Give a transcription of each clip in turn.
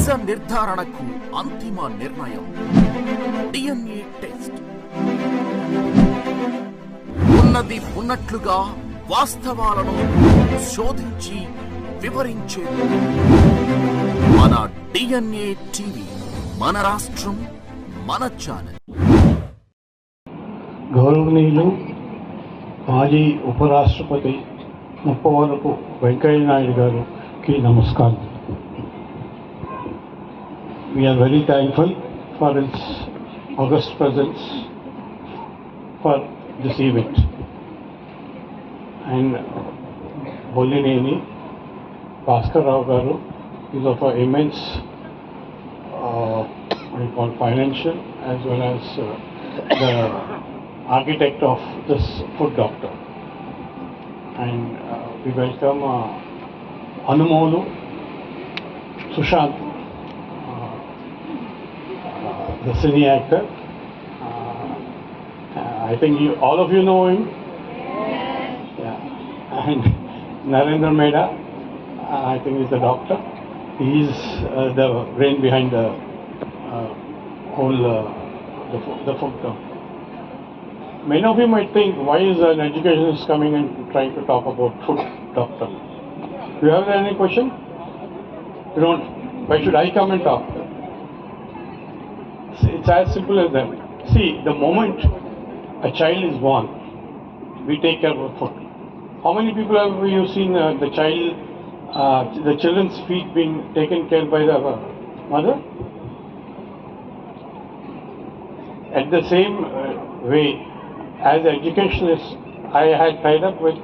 నిజ నిర్ధారణకు అంతిమ నిర్ణయం డిఎన్ఏ టెస్ట్. ఉన్నది ఉన్నట్లుగా వాస్తవాలను శోధించి వివరించేది మన డిఎన్ఏ టీవీ. మన రాష్ట్రం, మన ఛానల్. గౌరవనీయులు మాజీ ఉపరాష్ట్రపతి ముప్పవరపు వెంకయ్య నాయుడు గారికి నమస్కారం. We are very thankful for his august presence for this event. And Bollineni Bhaskar Rao garu is of immense financial as well as the architect of this food doctor. And we welcome Anumolu Sushant, the cine actor. I think all of you know him. Yeah. And Narendra Mehta, I think he's the doctor. He's the brain behind the whole the food doctor. Many of you might think, why is an educationist coming and trying to talk about food doctor? Do you have any question? You don't. Why should I come and talk? It's as simple as that. See, the moment a child is born, we take care of food. How many people have you seen the children's feet being taken care by the mother? At the same way, as an educationist, I had tied up with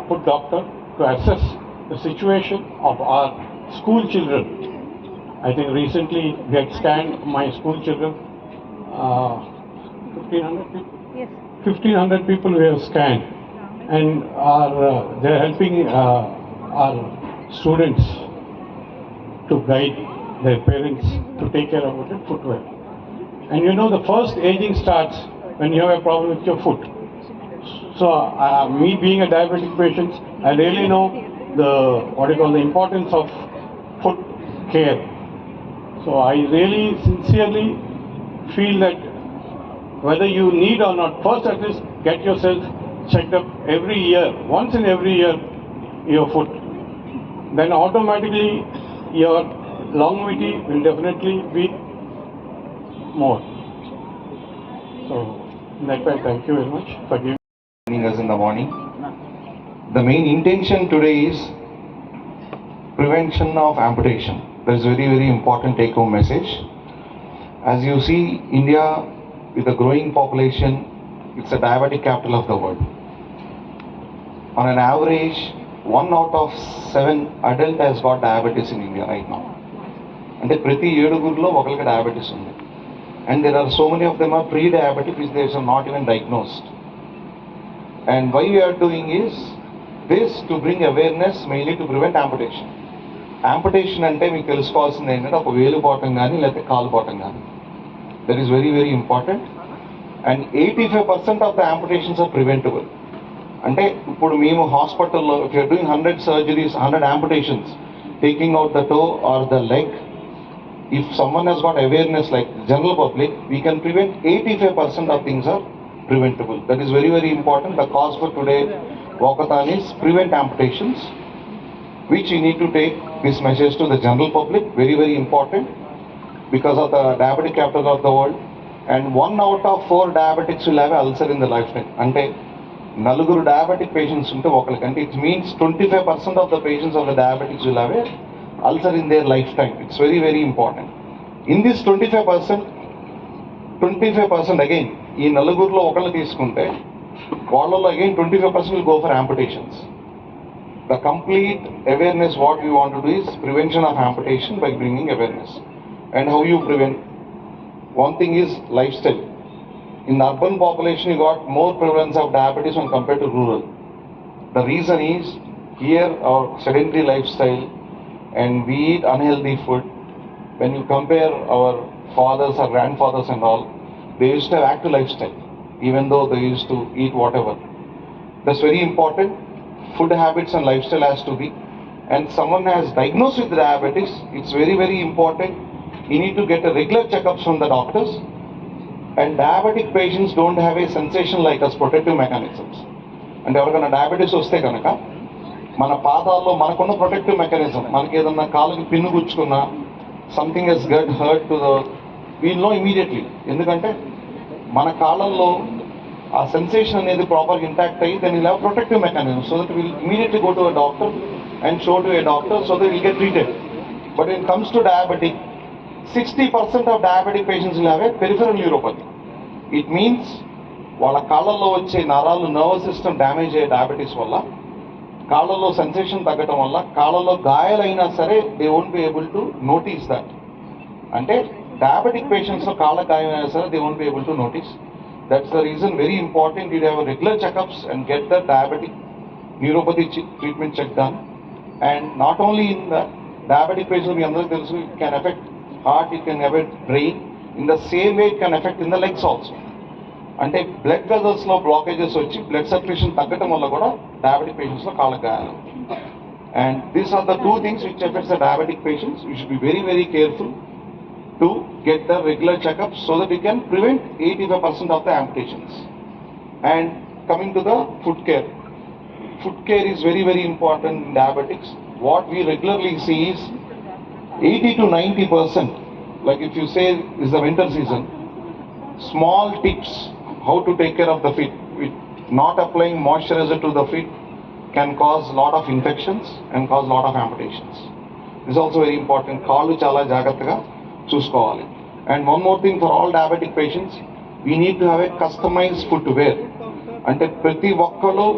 food doctor to assess the situation of our school children. I think recently we had scanned my school children, 1,500 people? Yes. 1,500 people we have scanned, and they are helping our students to guide their parents to take care of their footwear. And you know, the first aging starts when you have a problem with your foot. So me being a diabetic patient, I really know the importance of foot care. So I really sincerely feel that whether you need or not, first at least get yourself checked up every year, once in every year, your foot. Then automatically your longevity will definitely be more. So in that way, thank you very much for giving us in the morning. The main intention today is prevention of amputation. That is very, very important take-home message. As you see, India with a growing population, it's a diabetic capital of the world. On an average, 1 out of 7 adult has got diabetes in India right now. And ప్రతి 7 ఒకరికి diabetes ఉంది. And there are so many of them are pre-diabetic which they are not even diagnosed. And why we are doing is this to bring awareness mainly to prevent amputation. Amputation అంటే మీకు తెలుసుకోవాల్సింది ఏంటంటే ఒక వేలు పోవటం కానీ లేకపోతే కాలు పోవటం కానీ. That is very, very important. And 85% of the amputations are preventable. అంటే ఇప్పుడు మేము హాస్పిటల్లో if you are doing 100 surgeries, 100 amputations, taking out the toe or the leg, if someone has got awareness like general public, we can prevent 85% of things are preventable. That is very, very important. The cause for today walkathon is prevent amputations, which you need to take this message to the general public, very, very important, because of the diabetic capital of the world. And 1 out of 4 diabetics will have ulcer in the lifetime. Ante naluguru diabetic patients unte okalante, it means 25% of the patients of the diabetics will have a ulcer in their lifetime. It's very, very important. In this 25% again, ఈ నలుగురులో ఒకళ్ళు తీసుకుంటే వాళ్ళలో again 25% will go for amputations. The complete awareness what we want to do is prevention of amputation by bringing awareness. And how you prevent? One thing is lifestyle. In urban population you got more prevalence of diabetes when compared to rural. The reason is here our sedentary lifestyle and we eat unhealthy food. When you compare our fathers or grandfathers and all, they used to have active lifestyle even though they used to eat whatever. That's very important. Food habits and lifestyle has to be and someone has diagnosed with diabetes, it's very, very important. You need to get a regular checkups from the doctors. And diabetic patients don't have a sensation like us protective mechanisms. And ఎవరికైనా diabetes వస్తే కనుక మన పాదాల్లో మనకున్న protective mechanism, మనకి ఏదన్నా కాలుకి pin గుచ్చుకున్నా, something he's got hurt to the wheel know immediately. ఎందుకంటే మన కాళ్ళల్లో ఆ సెన్సేషన్ అనేది ప్రాపర్గా ఇంటాక్ట్ అయ్యి then will have protective mechanism so that will immediately go to a doctor and show to a doctor so that will get treated. But in comes to diabetic, 60% of diabetic patients will have a peripheral neuropathy. It means వాళ్ళ కాళ్ళల్లో వచ్చే నరాలు nervous system damage అయ్యే diabetes వల్ల, కాళ్ళలో sensation తగ్గటం వల్ల, కాళ్ళలో గాయాలైనా సరే they won't be able to notice that. అంటే డయాబెటిక్ పేషెంట్స్లో కాళ్ళ గాయమైనా సరే they won't be able to notice. That's the reason very important you have regular checkups and get the diabetic neuropathy treatment check done. And not only in the diabetic patients మీ అందరికీ తెలుసు, it can affect heart, it can affect brain. In the same way it can affect in the legs also. అంటే blood vessels లో blockages వచ్చి blood circulation తగ్గటం వల్ల కూడా diabetic patients లో కాళ్ళ గాయాలు. And these are the two things which effects the diabetic patients. You should be very, very careful to get the regular checkup so that you can prevent 85% of the amputations. And coming to the foot care. Foot care is very, very important in diabetics. What we regularly see is 80 to 90%, like if you say is the winter season, small tips how to take care of the feet. With not applying moisturizer to the feet can cause a lot of infections and cause a lot of amputations. This is also very important. Kaalu chala jagattaga chusukovali. And one more thing for all diabetic patients, we need to have a customized footwear. Ante prati okkalo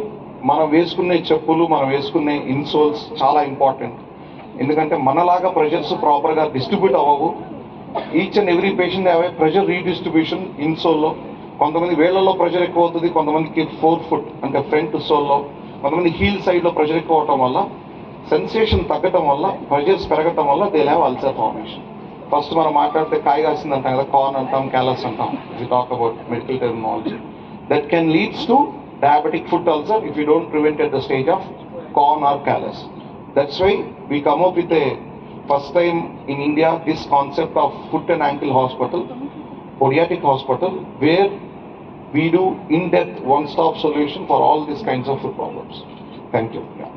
మనం వేసుకునే చెప్పులు, మనం వేసుకునే insoles చాలా important. ఎందుకంటే మనలాగా pressures ప్రాపర్గా distribute అవ్వవు. Each and every patient have a pressure redistribution in సోల్లో. కొంతమంది వేళ్లలో ప్రెషర్ ఎక్కువ అవుతుంది, కొంతమందికి 4 foot అంటే ఫ్రంట్ సోల్లో, కొంతమంది హీల్ సైడ్లో ప్రెషర్ ఎక్కువ అవటం వల్ల, సెన్సేషన్ తగ్గటం వల్ల, ప్రెషర్స్ పెరగటం వల్ల they have ulcer formation. First మనం మాట్లాడితే కాయ కాసింది అంటాం కదా, కార్న్ అంటాం, క్యాలస్ అంటాం. We talk about medical terminology that can leads to diabetic foot ulcer if you don't prevent at the stage of corn or callus. That's why we come up with a first time in India this concept of foot and ankle hospital, podiatric hospital, where we do in-depth one-stop solution for all these kinds of foot problems. Thank you. Yeah.